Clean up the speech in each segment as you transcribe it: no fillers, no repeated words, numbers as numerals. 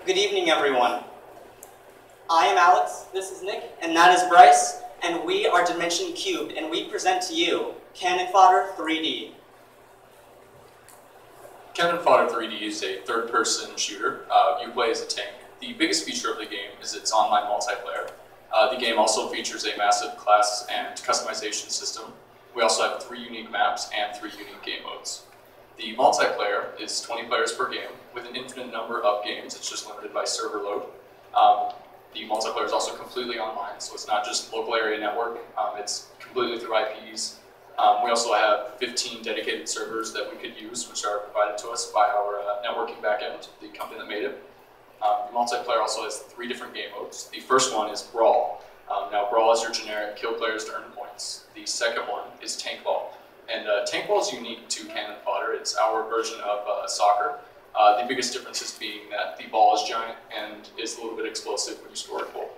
Good evening, everyone. I am Alex, this is Nick, and that is Bryce, and we are Dimension Cubed, and we present to you Cannon Fodder 3D. Cannon Fodder 3D is a third-person shooter. You play as a tank. The biggest feature of the game is its online multiplayer. The game also features a massive class and customization system. We also have 3 unique maps and 3 unique game modes. The multiplayer is 20 players per game with an infinite number of games. It's just limited by server load. The multiplayer is also completely online, so it's not just local area network. It's completely through IPs. We also have 15 dedicated servers that we could use, which are provided to us by our networking backend, the company that made it. The multiplayer also has 3 different game modes. The first one is Brawl. Now, Brawl is your generic kill players to earn points. The second one is Tank Ball. And Tank Ball is unique to Cannon Fodder. It's our version of soccer. The biggest difference is being that the ball is giant and is a little bit explosive when you score a goal.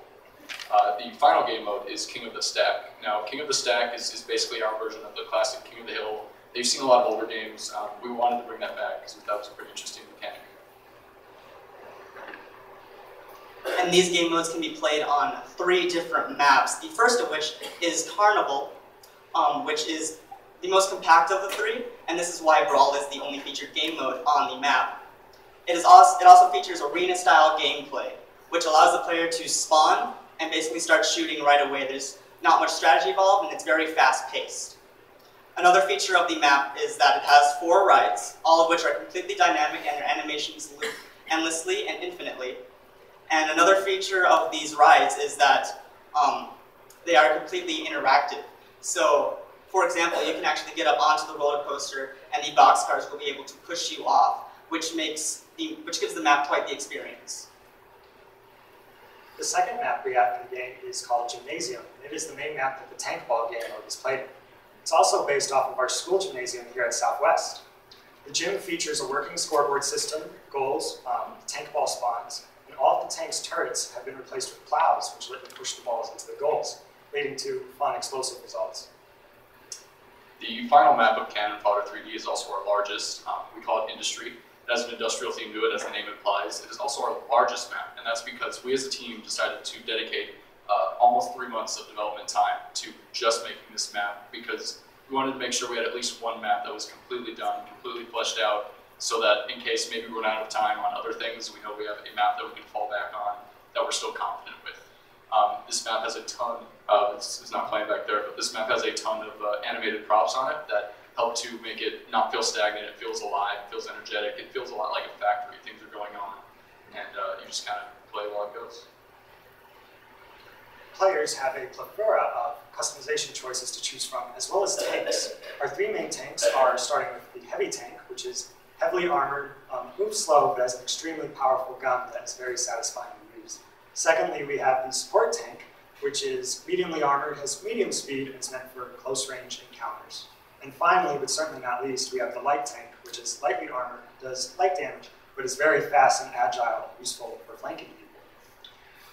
The final game mode is King of the Stack. Now, King of the Stack is basically our version of the classic King of the Hill. They've seen a lot of older games. We wanted to bring that back because we thought it was a pretty interesting mechanic. And these game modes can be played on 3 different maps. The first of which is Carnival, which is the most compact of the 3, and this is why Brawl is the only featured game mode on the map. It also features arena-style gameplay, which allows the player to spawn and basically start shooting right away. There's not much strategy involved, and it's very fast-paced. Another feature of the map is that it has 4 rides, all of which are completely dynamic and their animations loop endlessly and infinitely. And another feature of these rides is that they are completely interactive. So, for example, you can actually get up onto the roller coaster and the boxcars will be able to push you off, which gives the map quite the experience. The second map we have in the game is called Gymnasium, and it is the main map that the Tank Ball game mode is played in. It's also based off of our school gymnasium here at Southwest. The gym features a working scoreboard system, goals, tank ball spawns, and all of the tank's turrets have been replaced with plows, which let them push the balls into the goals, leading to fun, explosive results. The final map of Cannon Fodder 3D is also our largest. We call it Industry. It has an industrial theme to it, as the name implies. It is also our largest map, and that's because we as a team decided to dedicate almost 3 months of development time to just making this map, because we wanted to make sure we had at least one map that was completely done, completely fleshed out, so that in case maybe we run out of time on other things, we know we have a map that we can fall back on that we're still confident with. This map has a ton of, it's not playing back there, but this map has a ton of animated props on it that help to make it not feel stagnant. It feels alive, it feels energetic, it feels a lot like a factory. Things are going on, and you just kind of play while it goes. Players have a plethora of customization choices to choose from, as well as tanks. Our 3 main tanks are starting with the heavy tank, which is heavily armored, moves slow, but has an extremely powerful gun that is very satisfying to use. Secondly, we have the support tank, which is mediumly armored, has medium speed, and is meant for close-range encounters. And finally, but certainly not least, we have the light tank, which is lightly armored, does light damage, but is very fast and agile, useful for flanking people.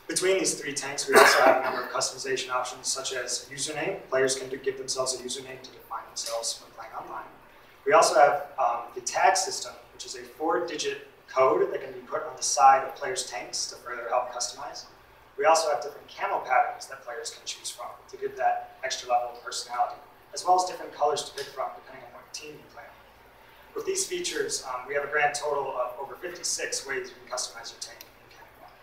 Between these 3 tanks, we also have a number of customization options, such as username. Players can give themselves a username to define themselves when playing online. We also have the tag system, which is a 4-digit code that can be put on the side of players' tanks to further help customize. We also have different camo patterns that players can choose from to give that extra level of personality, as well as different colors to pick from depending on what team you play on. With these features, we have a grand total of over 56 ways you can customize your tank in Cannon Fodder.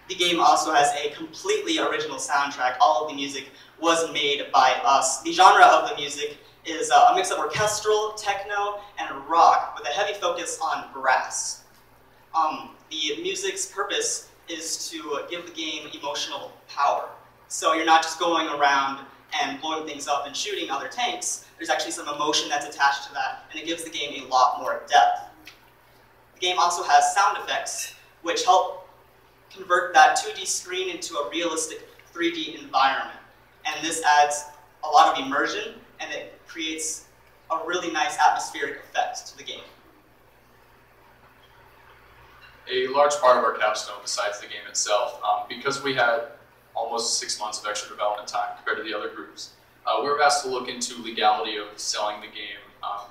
The game also has a completely original soundtrack. All of the music was made by us. The genre of the music is a mix of orchestral, techno, and rock with a heavy focus on brass. The music's purpose is to give the game emotional power. So you're not just going around and blowing things up and shooting other tanks. There's actually some emotion that's attached to that, and it gives the game a lot more depth. The game also has sound effects, which help convert that 2D screen into a realistic 3D environment. And this adds a lot of immersion, and it creates a really nice atmospheric effect to the game. A large part of our capstone, besides the game itself, because we had almost 6 months of extra development time compared to the other groups, we were asked to look into legality of selling the game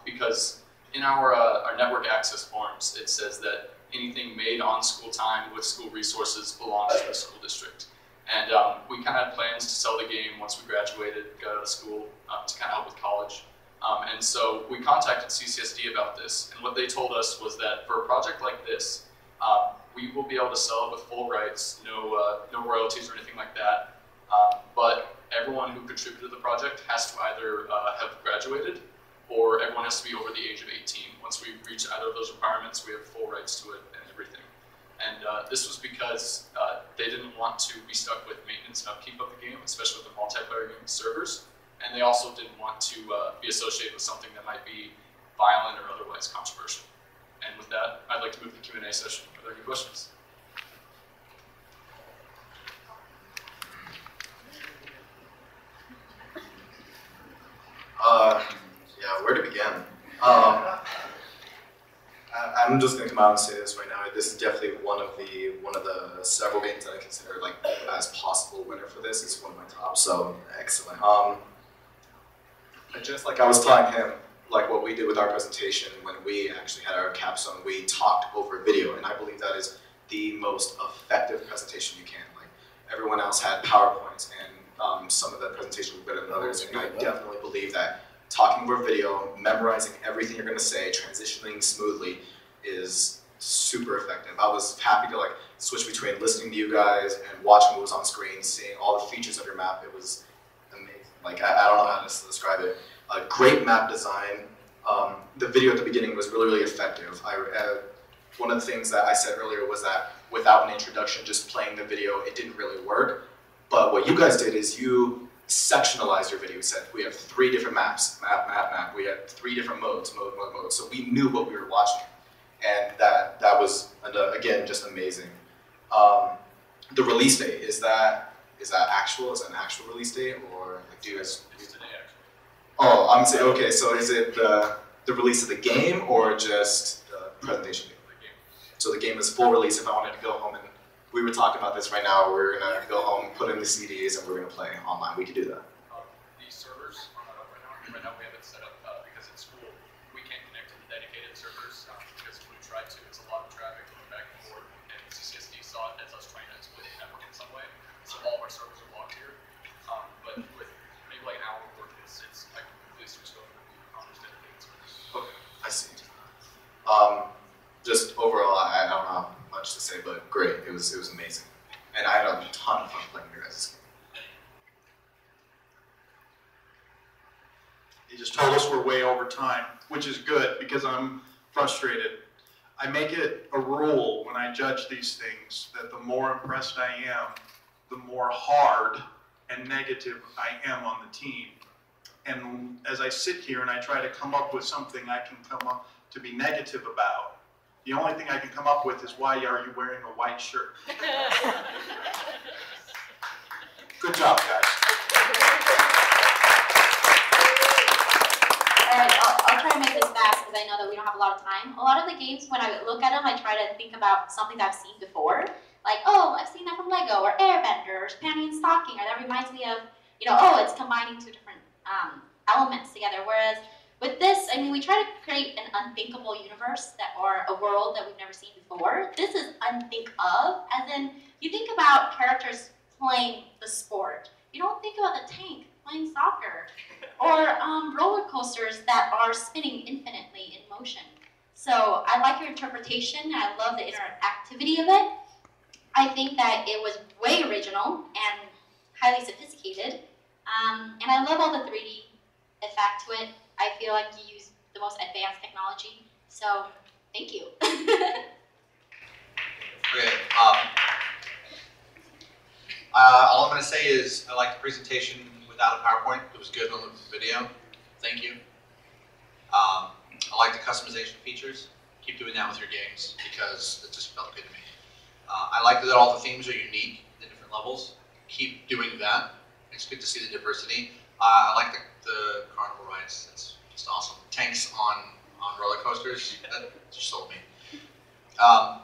because in our network access forms, it says that anything made on school time with school resources belongs to the school district. And we kind of had plans to sell the game once we graduated, got out of school, to kind of help with college. And so we contacted CCSD about this, and what they told us was that for a project like this, we will be able to sell it with full rights, no royalties or anything like that. But everyone who contributed to the project has to either have graduated, or everyone has to be over the age of 18. Once we reach either of those requirements, we have full rights to it and everything. And this was because they didn't want to be stuck with maintenance and upkeep of the game, especially with the multiplayer game servers. And they also didn't want to be associated with something that might be violent or otherwise controversial. And with that, I'd like to move to the Q&A session. Are there any questions? Yeah, where to begin? I'm just gonna come out and say this right now. This is definitely one of the several games that I consider like as possible winner for this. It's one of my top, so excellent. Just like I was telling him, like what we did with our presentation when we actually had our capstone, we talked over video, and I believe that is the most effective presentation you can. Like everyone else had PowerPoints, and some of the presentations were better than others, and I definitely believe that talking over video, memorizing everything you're going to say, transitioning smoothly is super effective. I was happy to like switch between listening to you guys and watching what was on screen, seeing all the features of your map. It was amazing. Like I don't know how to describe it. A great map design. The video at the beginning was really, really effective. One of the things that I said earlier was that without an introduction, just playing the video, it didn't really work. But what you guys did is you sectionalized your video. We said we have 3 different maps, map. We had 3 different modes, mode. So we knew what we were watching, and that was again just amazing. The release date, is that actual? Is that an actual release date, or like, do you guys? It's today, actually. Oh, I'm saying okay. So is it the release of the game or just the presentation? The game. So the game is full release. If I wanted to go home and we were talking about this right now, we're gonna go home, put in the CDs, and we're gonna play online. We could do that. These servers are not up right now. Right now we have it set up because in school we can't connect to the dedicated servers because when we tried to, it's a lot of traffic going back and forth, and CCSD saw it as us trying to split the network in some way. So all of our servers are blocked here. But with maybe like an hour of work, it's I can completely switch over to those dedicated servers. Okay, I see. Just overall, I don't have much to say, but great. It was amazing, and I had a ton of fun playing your guys' game. He just told us we're way over time, which is good because I'm frustrated. I make it a rule when I judge these things that the more impressed I am, the more hard and negative I am on the team. And as I sit here and I try to come up with something I can come up to be negative about, the only thing I can come up with is why are you wearing a white shirt? Good job, guys. Alright, I'll try to make this fast because I know that we don't have a lot of time. A lot of the games, when I look at them, I try to think about something that I've seen before. Like, oh, I've seen that from Lego, or Airbender, or Panty and Stocking, or that reminds me of, you know, oh, it's combining 2 different elements together. Whereas with this, I mean, we try to create an unthinkable universe or a world that we've never seen before. This is unthink of, as in, you think about characters playing the sport. You don't think about the tank playing soccer, or roller coasters that are spinning infinitely in motion. So I like your interpretation, and I love the interactivity of it. I think that it was way original and highly sophisticated, and I love all the 3D effect to it. I feel like you use the most advanced technology, so thank you. Okay. All I'm going to say is I like the presentation without a PowerPoint. It was good on the video. Thank you. I like the customization features. Keep doing that with your games because it just felt good to me. I like that all the themes are unique in different levels. Keep doing that. It's good to see the diversity. I like the carnival rides. That's just awesome. Tanks on roller coasters. That just sold me. I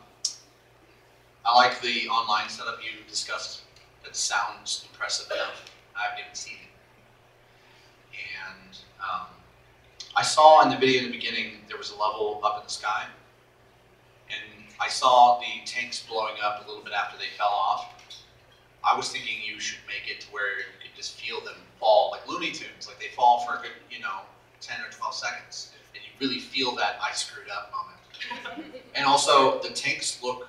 like the online setup you discussed. That sounds impressive enough. I haven't even seen it. And I saw in the video in the beginning there was a level up in the sky, and I saw the tanks blowing up a little bit after they fell off. I was thinking you should make it to where you could just feel them fall, like Looney Tunes, like they fall for a good, 10 or 12 seconds, and you really feel that I screwed up moment. And also, the tanks look,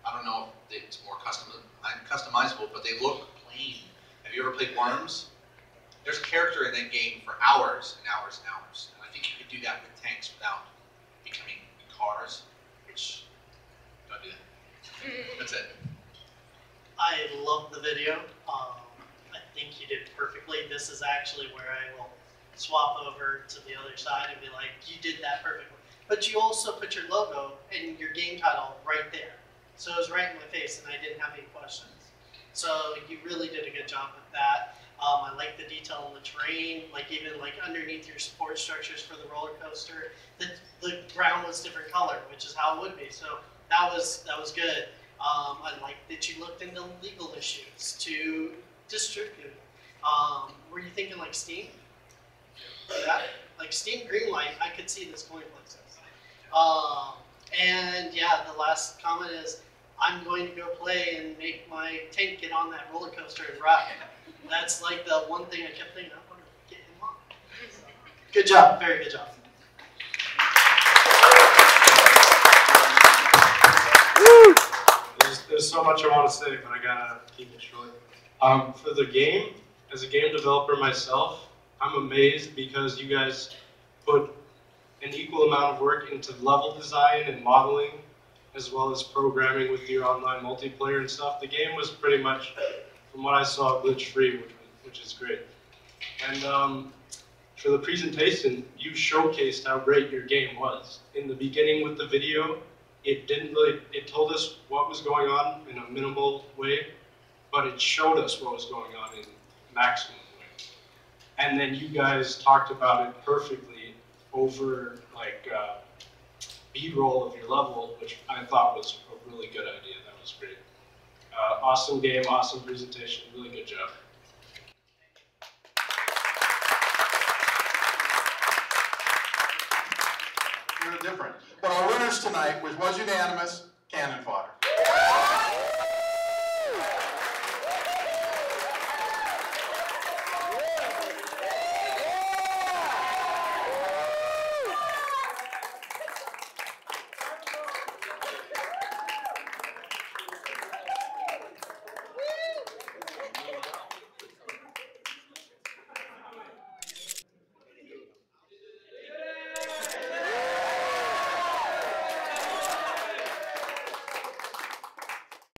I don't know if it's more customizable, but they look plain. Have you ever played Worms? There's a character in that game for hours and hours and hours. And I think you could do that with tanks without becoming cars, which, don't do that. That's it. I love the video. I think you did perfectly. This is actually where I will swap over to the other side and be like, you did that perfectly. But you also put your logo and your game title right there. So it was right in my face and I didn't have any questions. So you really did a good job with that. I like the detail in the terrain, like even like underneath your support structures for the roller coaster, the ground was different color, which is how it would be. So that was good. I like that you looked into legal issues to distribute. Were you thinking like Steam? Yeah, like Steam Greenlight, I could see this going places. And yeah, the last comment is, I'm going to go play and make my tank get on that roller coaster and ride. That's like the one thing I kept thinking, I want to get him on. Good job, very good job. There's so much I want to say, but I gotta keep it short. For the game, as a game developer myself, I'm amazed because you guys put an equal amount of work into level design and modeling, as well as programming with your online multiplayer and stuff. The game was pretty much, from what I saw, glitch-free, which is great. And for the presentation, you showcased how great your game was. In the beginning with the video, it told us what was going on in a minimal way, but it showed us what was going on in maximum way. And then you guys talked about it perfectly over like B-roll of your level, which I thought was a really good idea. That was great. Awesome game, awesome presentation, really good job. Different. But our winners tonight was unanimous, Cannon Fodder.